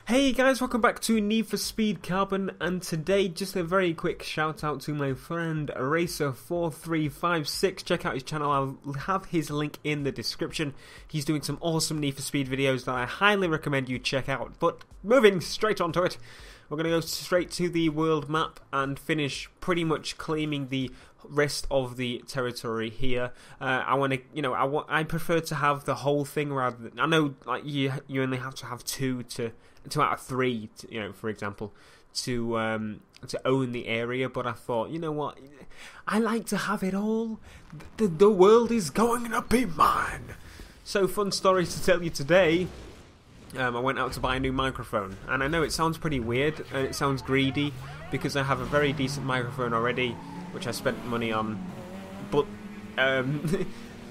Hey guys, welcome back to Need for Speed Carbon, and today just a very quick shout out to my friend Racer4356. Check out his channel, I'll have his link in the description. He's doing some awesome Need for Speed videos that I highly recommend you check out. But moving straight onto it, we're going to go straight to the world map and finish pretty much claiming the rest of the territory here. I prefer to have the whole thing rather than, I know like you only have to have two out of three, for example, to own the area. But I thought, you know what, I like to have it all. The world is going to be mine. So, fun stories to tell you today. I went out to buy a new microphone, and I know it sounds pretty weird and it sounds greedy because I have a very decent microphone already, which I spent money on. But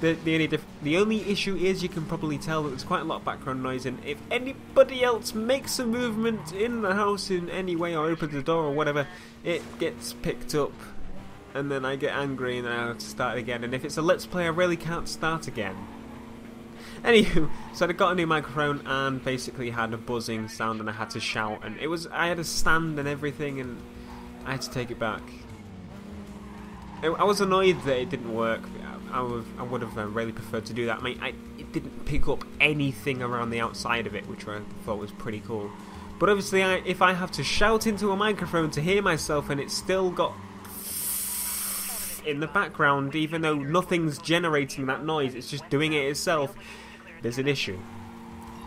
the only issue is you can probably tell that there's quite a lot of background noise, and if anybody else makes a movement in the house in any way or opens the door or whatever, it gets picked up, and then I get angry and then I have to start again. And if it's a Let's Play, I really can't start again. Anywho, so I got a new microphone and basically had a buzzing sound, and I had to shout, and I had a stand and everything, and I had to take it back. I was annoyed that it didn't work. I would have really preferred to do that. I mean, it didn't pick up anything around the outside of it, which I thought was pretty cool. But obviously, if I have to shout into a microphone to hear myself and it's still got in the background, even though nothing's generating that noise, it's just doing it itself, there's an issue.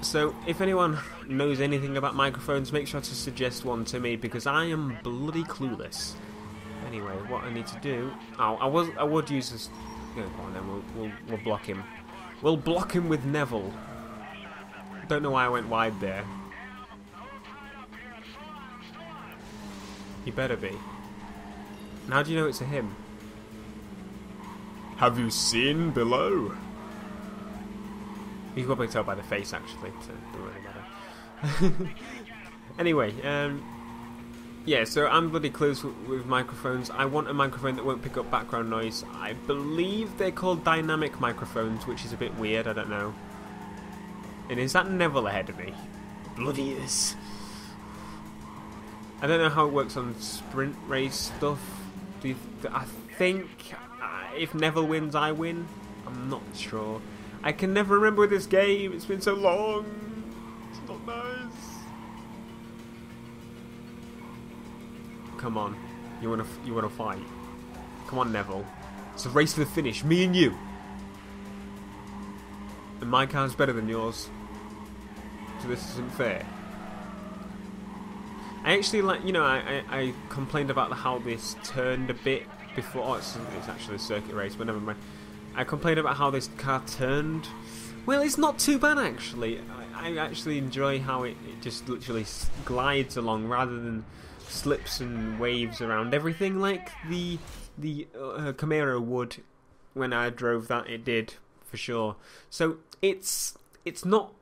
So if anyone knows anything about microphones, make sure to suggest one to me, because I am bloody clueless. Anyway, what I need to do... Oh, I would use this... Yeah, go on then, we'll block him. We'll block him with Neville. Don't know why I went wide there. He better be. And how do you know it's a him? Have you seen below? You can probably tell by the face, actually, so it doesn't really matter. Anyway, yeah, so I'm bloody clueless with microphones. I want a microphone that won't pick up background noise. I believe they're called dynamic microphones, which is a bit weird, I don't know. And is that Neville ahead of me? Bloody is. I don't know how it works on sprint race stuff. I think if Neville wins, I win. I'm not sure. I can never remember with this game, it's been so long. It's not nice. Come on, you wanna fight? Come on, Neville. It's a race to the finish, me and you. And my car's better than yours, so this isn't fair. I actually I complained about how this turned a bit before. Oh, it's actually a circuit race, but never mind. I complained about how this car turned. Well, it's not too bad actually. I actually enjoy how it just literally glides along rather than slips and waves around everything like the Camaro would. When I drove that, it did for sure. So it's not.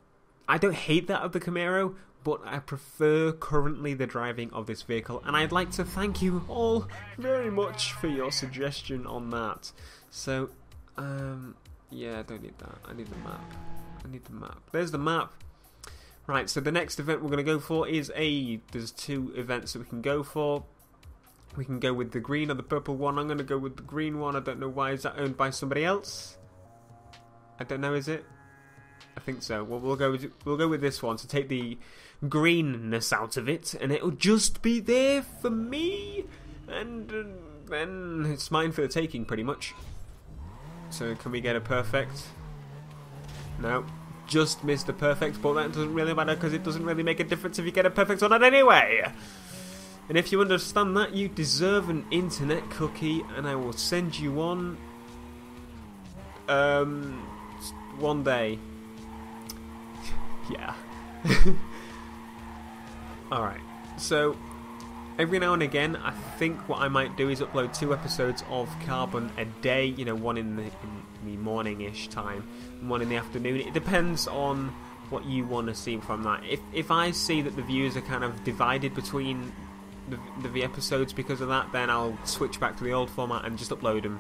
I don't hate that of the Camaro, but I prefer currently the driving of this vehicle, and I'd like to thank you all very much for your suggestion on that. So, yeah, I don't need that. I need the map. I need the map. There's the map. Right, so the next event we're going to go for is there's two events that we can go for. We can go with the green or the purple one. I'm going to go with the green one. I don't know why. Is that owned by somebody else? I don't know, is it? I think so. Well, we'll go with this one to take the greenness out of it, and it'll just be there for me, and then it's mine for the taking, pretty much. So can we get a perfect? No, just missed a perfect, but that doesn't really matter because it doesn't really make a difference if you get a perfect or not anyway. And if you understand that, you deserve an internet cookie, and I will send you one. One day. Yeah. Alright, so every now and again I think what I might do is upload 2 episodes of Carbon a day, one in the morning-ish time and one in the afternoon. It depends on what you want to see from that. If I see that the views are kind of divided between the episodes because of that, then I'll switch back to the old format and just upload them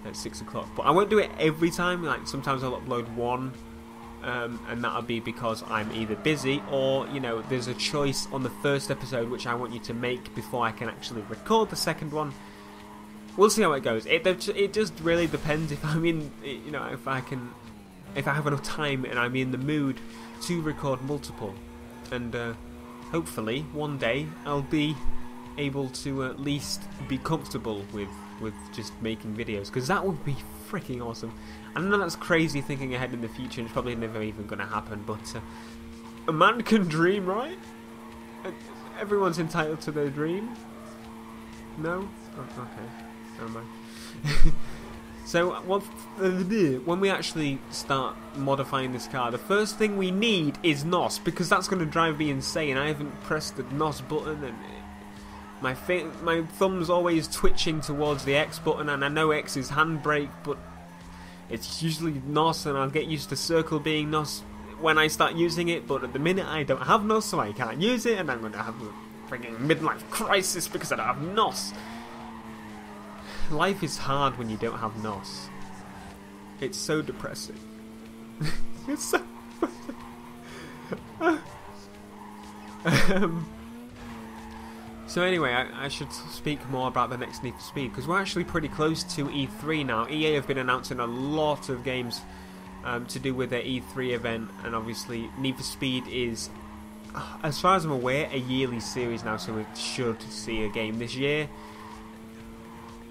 at 6 o'clock. But I won't do it every time. Like sometimes I'll upload one and that'll be because I'm either busy or, you know, there's a choice on the first episode which I want you to make before I can actually record the second one. We'll see how it goes. It just really depends if I'm in, you know, if I have enough time and I'm in the mood to record multiple. And hopefully one day I'll be able to at least be comfortable with just making videos, because that would be freaking awesome. I know that's crazy thinking ahead in the future, and it's probably never even going to happen, but a man can dream, right? Everyone's entitled to their dream. No? Oh, okay. Never mind. So, when we actually start modifying this car, the first thing we need is NOS, because that's going to drive me insane. I haven't pressed the NOS button, and my thumb's always twitching towards the X button, and I know X is handbrake, but it's usually NOS, and I'll get used to circle being NOS when I start using it, but at the minute I don't have NOS, so I can't use it, and I'm going to have a freaking midlife crisis because I don't have NOS. Life is hard when you don't have NOS. It's so depressing. It's so So anyway, I should speak more about the next Need for Speed, because we're actually pretty close to E3 now. EA have been announcing a lot of games to do with their E3 event, and obviously Need for Speed is, as far as I'm aware, a yearly series now, so we should see a game this year.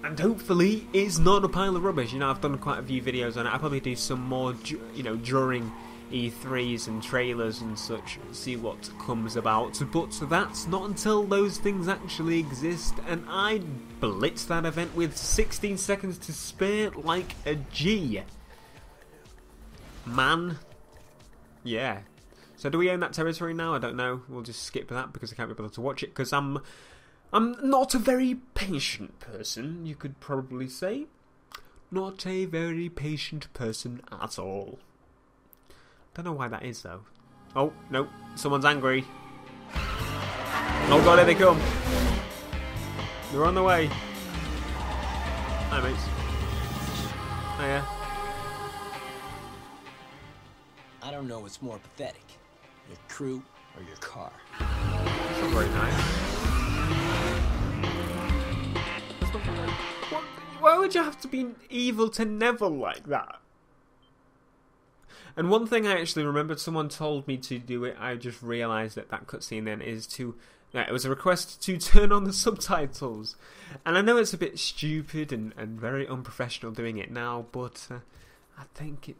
And hopefully it's not a pile of rubbish. You know, I've done quite a few videos on it. I'll probably do some more, you know, during E3s and trailers and such, see what comes about. But that's not until those things actually exist, and I blitzed that event with 16 seconds to spare like a G. Man. Yeah. So do we own that territory now? I don't know. We'll just skip that because I can't be able to watch it, because I'm not a very patient person, you could probably say. Not a very patient person at all. Don't know why that is, though. Oh, no. Someone's angry. Oh god, here they come. They're on the way. Hi, mates. Hiya. I don't know what's more pathetic, your crew or your car. That's not very nice. Why would you have to be evil to Neville like that? And one thing I actually remembered, someone told me to do it, I just realised that cutscene then is to... it was a request to turn on the subtitles. And I know it's a bit stupid and very unprofessional doing it now, but I think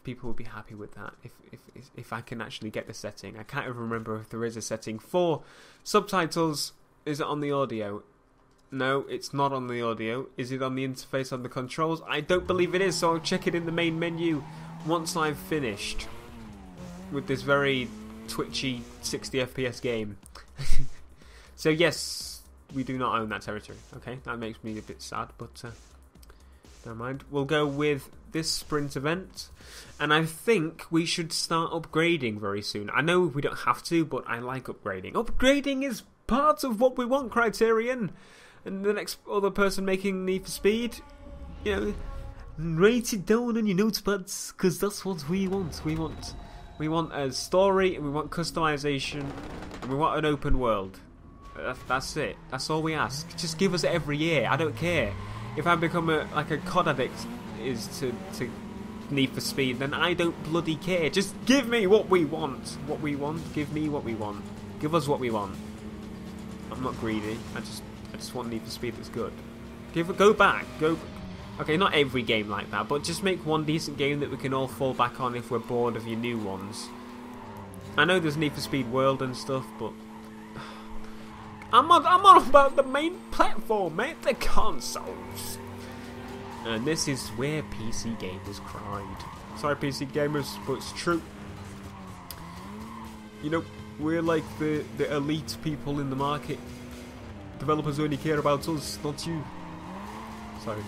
people will be happy with that if I can actually get the setting. I can't even remember if there is a setting for subtitles. Is it on the audio? No, it's not on the audio. Is it on the interface on the controls? I don't believe it is, so I'll check it in the main menu once I've finished with this very twitchy 60 FPS game. So yes, we do not own that territory. Okay, that makes me a bit sad, but never mind. We'll go with this sprint event, and I think we should start upgrading very soon. I know we don't have to, but I like upgrading. Upgrading is part of what we want, Criterion. And the next other person making Need for Speed, you know, write it down on your notepads, because that's what we want. We want a story, and we want customization, and we want an open world. That's it. That's all we ask. Just give us it every year. I don't care. If I become like a COD addict is to Need for Speed, then I don't bloody care. Just give me what we want. What we want. Give me what we want. Give us what we want. I'm not greedy. I just want Need for Speed that's good. Go back. Okay, not every game like that, but just make one decent game that we can all fall back on if we're bored of your new ones. I know there's Need for Speed World and stuff, but I'm on about the main platform, mate, the consoles. And this is where PC gamers cried. Sorry, PC gamers, but it's true. You know, we're like the elite people in the market. Developers only care about us, not you. Sorry.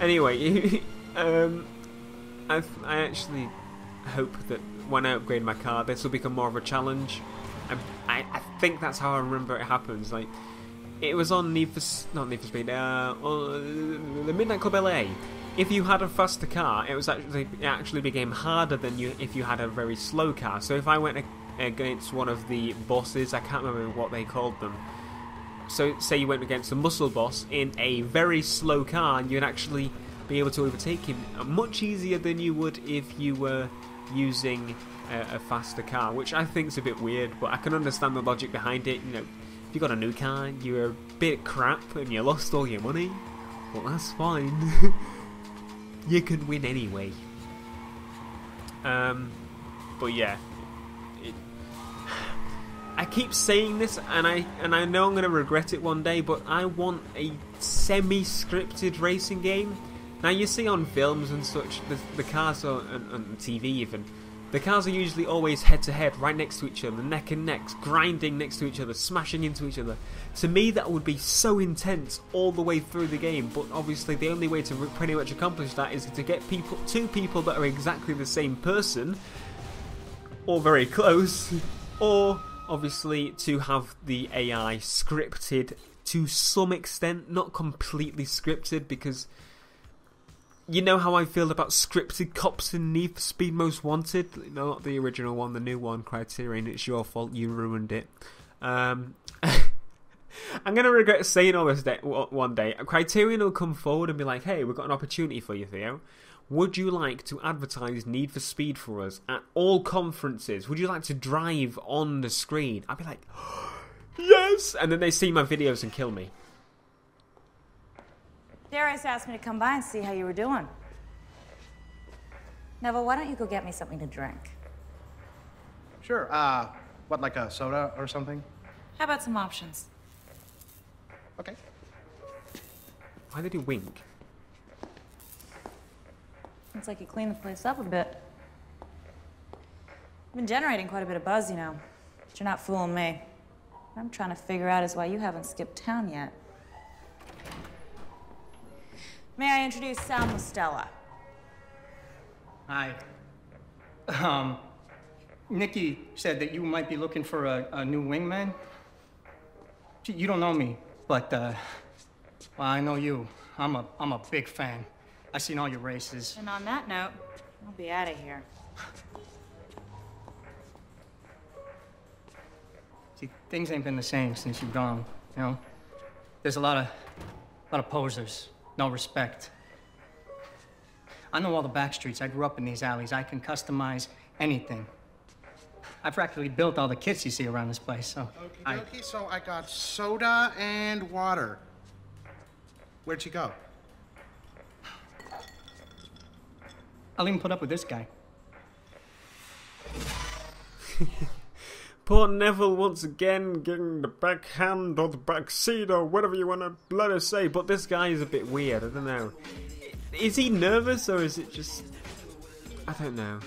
Anyway, I actually hope that when I upgrade my car, this will become more of a challenge. I think that's how I remember it happens. Like, it was on not Need for Speed, the Midnight Club LA. if you had a faster car, it actually became harder than if you had a very slow car. So if I went against one of the bosses, I can't remember what they called them. So say you went against a muscle boss in a very slow car, and you'd actually be able to overtake him much easier than you would if you were using a faster car, which I think is a bit weird, but I can understand the logic behind it. You know, if you got a new car, you're a bit crap and you lost all your money, well, that's fine. You can win anyway. But yeah, I keep saying this, and I know I'm going to regret it one day, but I want a semi-scripted racing game. Now, you see on films and such, the cars are on TV even. The cars are usually always head-to-head, right next to each other, neck and neck, grinding next to each other, smashing into each other. To me, that would be so intense all the way through the game, but obviously the only way to pretty much accomplish that is to get two people that are exactly the same person, or very close, or obviously to have the AI scripted to some extent, not completely scripted, because you know how I feel about scripted cops in Need for Speed Most Wanted. No, not the original one, the new one, Criterion. It's your fault, you ruined it. I'm going to regret saying all this one day. Criterion will come forward and be like, hey, we've got an opportunity for you, Theo. Would you like to advertise Need for Speed for us at all conferences? Would you like to drive on the screen? I'd be like, yes! And then they see my videos and kill me. Darius asked me to come by and see how you were doing. Neville, why don't you go get me something to drink? Sure. What, like a soda or something? How about some options? Okay. Why did he wink? Looks like you cleaned the place up a bit. You've been generating quite a bit of buzz, you know. But you're not fooling me. What I'm trying to figure out is why you haven't skipped town yet. May I introduce Sal Mostella? Hi. Nikki said that you might be looking for a new wingman. You don't know me, but, well, I know you. I'm a big fan. I've seen all your races. And on that note, I'll be out of here. See, things ain't been the same since you've gone, you know? There's a lot of posers. No respect. I know all the back streets. I grew up in these alleys. I can customize anything. I practically built all the kits you see around this place, so... Okie dokie, so I got soda and water. Where'd you go? I'll even put up with this guy. Poor Neville once again getting the backhand or the backseat or whatever you want to let us say, but this guy is a bit weird, I don't know. Is he nervous or is it just... I don't know.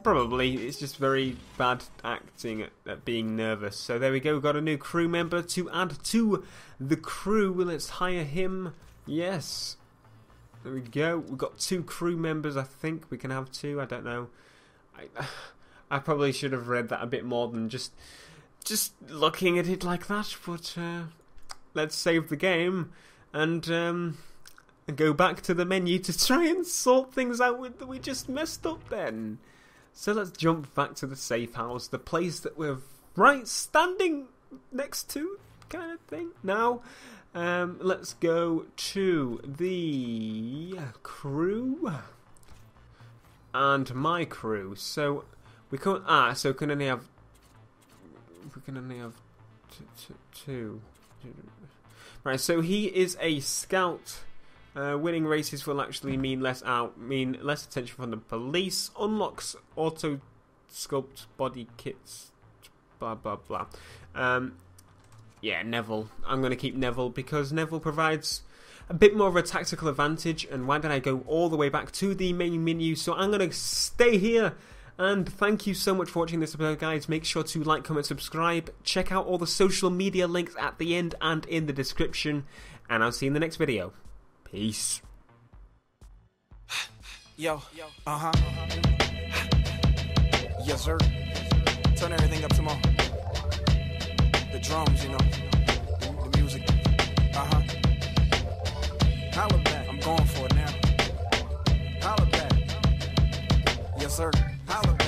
Probably, it's just very bad acting at being nervous. So there we go, we've got a new crew member to add to the crew. Let's hire him. Yes. There we go, we've got 2 crew members, I think. We can have 2, I don't know. I probably should have read that a bit more than just looking at it like that, but let's save the game and go back to the menu to try and sort things out that we just messed up then. So let's jump back to the safe house, the place that we're standing next to, kind of thing. Now, let's go to the crew and my crew. So we can we can only have 2. Right, so he is a scout. Winning races will actually mean less attention from the police. Unlocks auto sculpt body kits. Blah blah blah. Yeah, Neville. I'm going to keep Neville because Neville provides a bit more of a tactical advantage. And why did I go all the way back to the main menu? So I'm going to stay here. And thank you so much for watching this episode, guys. Make sure to like, comment, subscribe. Check out all the social media links at the end and in the description. And I'll see you in the next video. Peace. Yo, yes, sir. Turn everything up tomorrow. The drums, you know, the music. Holla back. I'm going for it now. Holla back. Yes, sir. Holla back.